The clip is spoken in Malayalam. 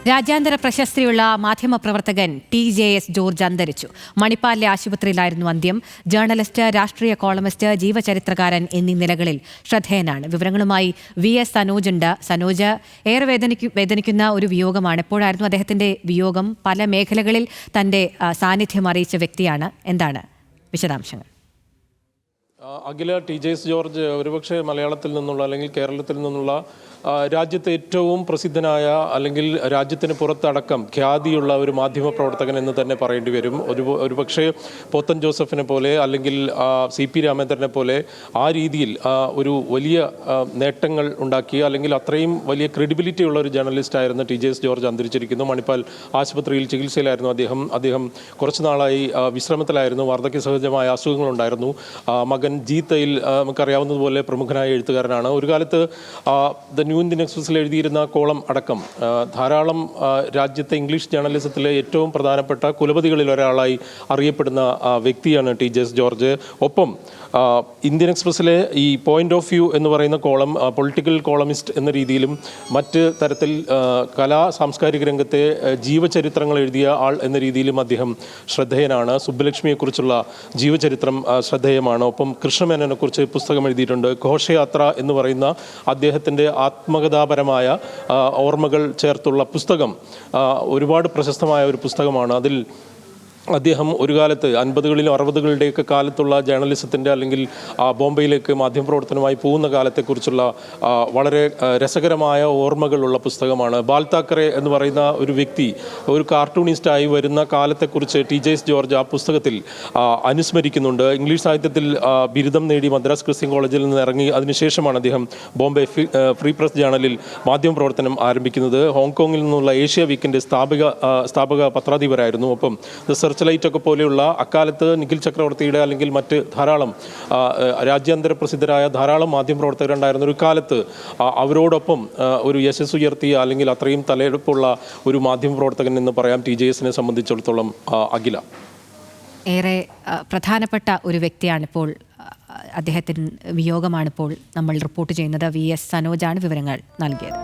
രാജ്യാന്തര പ്രശസ്തിയുള്ള മാധ്യമപ്രവർത്തകൻ TJS ജോർജ് അന്തരിച്ചു. മണിപ്പാലിലെ ആശുപത്രിയിലായിരുന്നു അന്ത്യം. ജേർണലിസ്റ്റ്, രാഷ്ട്രീയ കോളമിസ്റ്റ്, ജീവചരിത്രകാരൻ എന്നീ നിലകളിൽ ശ്രദ്ധേയനാണ്. വിവരങ്ങളുമായി VS സനോജ് ഉണ്ട്. സനോജ്, ഏറെ വേദനിക്കുന്ന ഒരു വിയോഗമാണ്. എപ്പോഴായിരുന്നു അദ്ദേഹത്തിന്റെ വിയോഗം? പല മേഖലകളിൽ തന്റെ സാന്നിധ്യം അറിയിച്ച വ്യക്തിയാണ്. എന്താണ് വിശദാംശങ്ങൾ? അഖില, TJS ജോർജ് ഒരുപക്ഷെ മലയാളത്തിൽ നിന്നുള്ള അല്ലെങ്കിൽ കേരളത്തിൽ നിന്നുള്ള രാജ്യത്തെ ഏറ്റവും പ്രസിദ്ധനായ അല്ലെങ്കിൽ രാജ്യത്തിന് പുറത്തടക്കം ഖ്യാതിയുള്ള ഒരു മാധ്യമപ്രവർത്തകൻ എന്ന് തന്നെ പറയേണ്ടി വരും. ഒരുപക്ഷെ പോത്തൻ ജോസഫിനെ പോലെ അല്ലെങ്കിൽ CP രാമേന്ദ്രനെ പോലെ ആ രീതിയിൽ ഒരു വലിയ നേട്ടങ്ങൾ ഉണ്ടാക്കിയ അല്ലെങ്കിൽ അത്രയും വലിയ ക്രെഡിബിലിറ്റി ഉള്ള ഒരു ജേർണലിസ്റ്റ് ആയിരുന്ന TJS ജോർജ് അന്തരിച്ചിരിക്കുന്നു. മണിപ്പാൽ ആശുപത്രിയിൽ ചികിത്സയിലായിരുന്നു അദ്ദേഹം കുറച്ചു നാളായി വിശ്രമത്തിലായിരുന്നു. വാർദ്ധക്യ സഹജമായ അസുഖങ്ങളുണ്ടായിരുന്നു. മകൻ ജീത്തയിൽ നമുക്കറിയാവുന്നതുപോലെ പ്രമുഖനായ എഴുത്തുകാരനാണ്. ഒരു കാലത്ത് ദ ന്യൂ ഇന്ത്യൻ എക്സ്പ്രസിൽ എഴുതിയിരുന്ന കോളം അടക്കം ധാരാളം രാജ്യത്തെ ഇംഗ്ലീഷ് ജേർണലിസത്തിലെ ഏറ്റവും പ്രധാനപ്പെട്ട കുലപതികളിൽ ഒരാളായി അറിയപ്പെടുന്ന വ്യക്തിയാണ് TJS ജോർജ്. ഒപ്പം ഇന്ത്യൻ എക്സ്പ്രസിലെ ഈ പോയിന്റ് ഓഫ് വ്യൂ എന്ന് പറയുന്ന കോളം പൊളിറ്റിക്കൽ കോളമിസ്റ്റ് എന്ന രീതിയിലും മറ്റ് തരത്തിൽ സാംസ്കാരിക രംഗത്തെ ജീവചരിത്രങ്ങൾ എഴുതിയ ആൾ എന്ന രീതിയിലും അദ്ദേഹം ശ്രദ്ധേയനാണ്. സുബ്ബലക്ഷ്മിയെക്കുറിച്ചുള്ള ജീവചരിത്രം ശ്രദ്ധേയമാണ്. ഒപ്പം കൃഷ്ണമേനോനെക്കുറിച്ച് പുസ്തകം എഴുതിയിട്ടുണ്ട്. ഘോഷയാത്ര എന്ന് പറയുന്ന അദ്ദേഹത്തിൻ്റെ ആത്മകഥാപരമായ ഓർമ്മകൾ ചേർത്തുള്ള പുസ്തകം ഒരുപാട് പ്രശസ്തമായ ഒരു പുസ്തകമാണ്. അതിൽ അദ്ദേഹം ഒരു കാലത്ത് 50കളിലും 60കളുടെയൊക്കെ കാലത്തുള്ള ജേർണലിസത്തിൻ്റെ അല്ലെങ്കിൽ ബോംബെയിലേക്ക് മാധ്യമപ്രവർത്തനമായി പോകുന്ന കാലത്തെക്കുറിച്ചുള്ള വളരെ രസകരമായ ഓർമ്മകളുള്ള പുസ്തകമാണ്. ബാൽ താക്കറെ എന്ന് പറയുന്ന ഒരു വ്യക്തി ഒരു കാർട്ടൂണിസ്റ്റായി വരുന്ന കാലത്തെക്കുറിച്ച് TJS ജോർജ് ആ പുസ്തകത്തിൽ അനുസ്മരിക്കുന്നുണ്ട്. ഇംഗ്ലീഷ് സാഹിത്യത്തിൽ ബിരുദം നേടി മദ്രാസ് ക്രിസ്ത്യൻ കോളേജിൽ നിന്ന് ഇറങ്ങി അതിനുശേഷമാണ് അദ്ദേഹം ബോംബെ ഫ്രീ പ്രസ് ജേർണലിൽ മാധ്യമപ്രവർത്തനം ആരംഭിക്കുന്നത്. ഹോങ്കോങ്ങിൽ നിന്നുള്ള ഏഷ്യ വീക്കിൻ്റെ സ്ഥാപക പത്രാധിപരായിരുന്നു. ഒപ്പം സെർച്ച് ഒക്കെ പോലെയുള്ള അക്കാലത്ത് നിഖിൽ ചക്രവർത്തിയുടെ അല്ലെങ്കിൽ മറ്റ് ധാരാളം രാജ്യാന്തര പ്രസിദ്ധരായ ധാരാളം മാധ്യമപ്രവർത്തകരുണ്ടായിരുന്ന ഒരു കാലത്ത് അവരോടൊപ്പം ഒരു യശസ് ഉയർത്തിയ അല്ലെങ്കിൽ അത്രയും തലയെടുപ്പുള്ള ഒരു മാധ്യമപ്രവർത്തകൻ എന്ന് പറയാം TJSനെ സംബന്ധിച്ചിടത്തോളം. അഖില, ഏറെ പ്രധാനപ്പെട്ട ഒരു വ്യക്തിയാണിപ്പോൾ. അദ്ദേഹത്തിന് വിയോഗമാണിപ്പോൾ നമ്മൾ റിപ്പോർട്ട് ചെയ്യുന്നത്. VS സനോജാണ് വിവരങ്ങൾ നൽകിയത്.